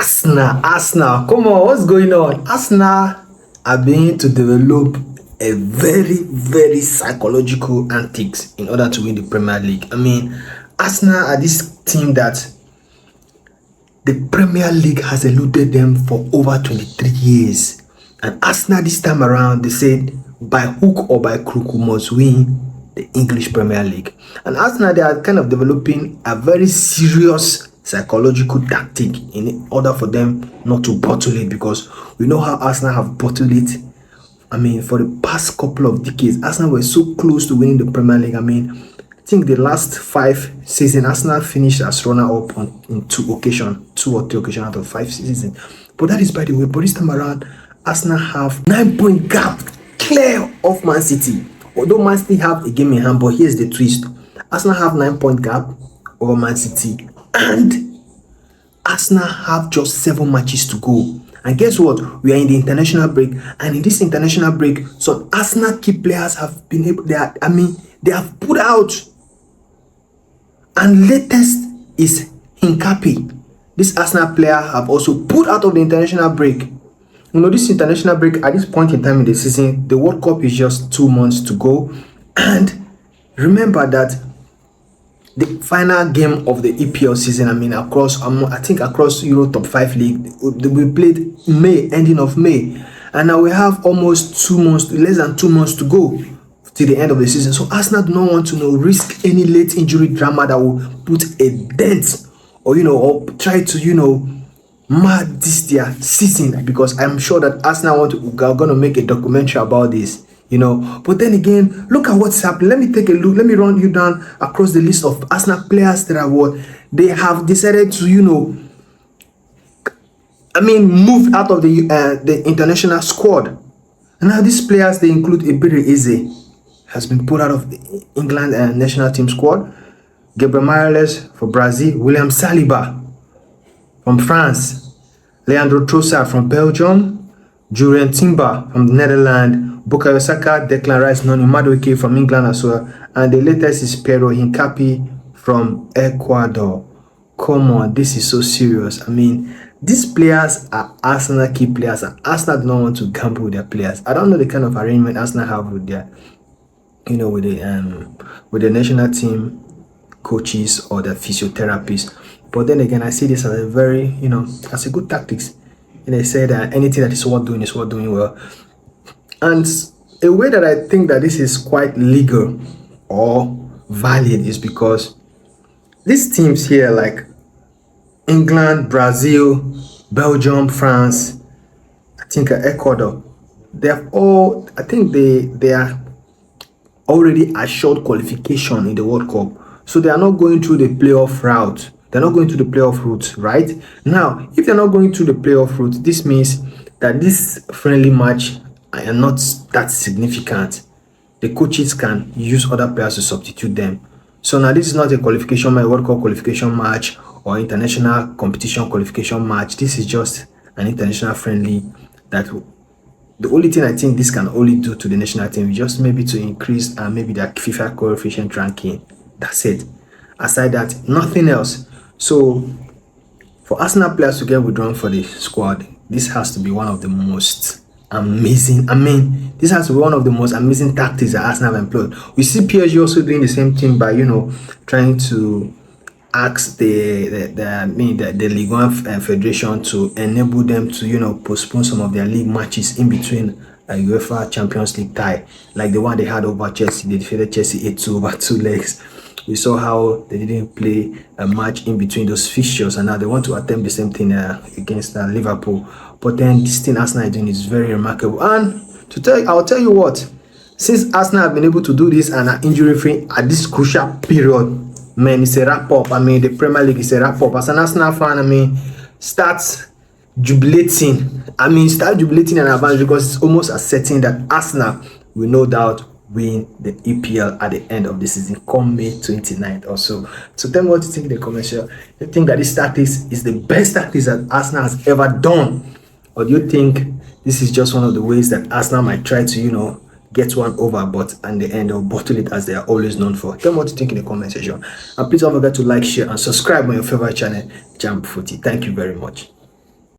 Arsenal, come on, what's going on? Arsenal are beginning to develop a very psychological antics in order to win the Premier League. I mean, Arsenal are this team that the Premier League has eluded them for over 23 years. And Arsenal this time around, they said by hook or by crook we must win the English Premier League. And Arsenal, they are kind of developing a very serious psychological tactic in order for them not to bottle it, because we know how Arsenal have bottled it. I mean, for the past couple of decades, Arsenal were so close to winning the Premier League. I mean, I think the last 5 seasons, Arsenal finished as runner-up in 2 or 3 occasions out of 5 seasons. But that is by the way. But this time around, Arsenal have 9-point gap clear of Man City. Although Man City have a game in hand, but here's the twist. Arsenal have 9-point gap over Man City, and Arsenal have just 7 matches to go. And guess what? We are in the international break, and in this international break, some Arsenal key players have been able. They have put out. And latest is Hincapi. This Arsenal player have also put out of the international break. You know, this international break, at this point in time in the season, the World Cup is just 2 months to go. And remember that the final game of the EPL season, I mean, across Euro Top 5 League, we played ending of May. And now we have almost 2 months, less than 2 months to go to the end of the season. So Arsenal do not want to risk any late injury drama that will put a dent or, or try to, mar their season, because I'm sure that Arsenal are going to make a documentary about this, But then again, look at what's happening. Let me take a look. Let me run you down across the list of Arsenal players that they have decided to, move out of the international squad. And now these players, they include Ebere Eze, has been put out of the England national team squad. Gabriel Magalhaes for Brazil. William Saliba from France. Leandro Trossard from Belgium. Julian Timber from the Netherlands. Bukayo Saka, Declan Rice, Noni Madueke from England as well. And the latest is Pero Hincapi from Ecuador. Come on, this is so serious. I mean, these players are Arsenal key players, and Arsenal do not want to gamble with their players. I don't know the kind of arrangement Arsenal have with their, with the national team coaches or the physiotherapists. But then again, I see this as a very, as a good tactics. And they say that anything that is worth doing well. And a way that I think that this is quite legal or valid is because these teams here, like England, Brazil, Belgium, France, I think Ecuador, they have all, I think they are already assured qualification in the World Cup. So they are not going through the playoff route. They're not going to the playoff route, right? Now, if they're not going to the playoff route, this means that this friendly match are not that significant. The coaches can use other players to substitute them. So now this is not a qualification match, World Cup qualification match or international competition qualification match. This is just an international friendly that the only thing I think this can only do to the national team is just maybe to increase maybe their FIFA coefficient ranking. That's it. Aside that, nothing else. So for Arsenal players to get withdrawn for the squad, this has to be one of the most amazing. This has to be one of the most amazing tactics that Arsenal have employed. We see PSG also doing the same thing by trying to ask the Ligue 1 Federation to enable them to postpone some of their league matches in between a UEFA Champions League tie, like the one they had over Chelsea. They defeated Chelsea 8-2 over 2 legs. We saw how they didn't play a match in between those fixtures, and now they want to attempt the same thing against Liverpool. But then this thing Arsenal is doing is very remarkable. And I'll tell you what, since Arsenal have been able to do this and are injury-free at this crucial period, man, it's a wrap-up. The Premier League is a wrap-up. As an Arsenal fan, start jubilating. Start jubilating in advance, because it's almost as certain that Arsenal will no doubt win the EPL at the end of the season, come May 29th or so. So tell me what you think in the comments section. Do you think that this tactics is the best tactics that Arsenal has ever done? Or do you think this is just one of the ways that Arsenal might try to, get one over, but at the end they'll bottle it as they are always known for? Tell me what you think in the comment section. And please don't forget to like, share, and subscribe on your favorite channel, Jam Footy. Thank you very much.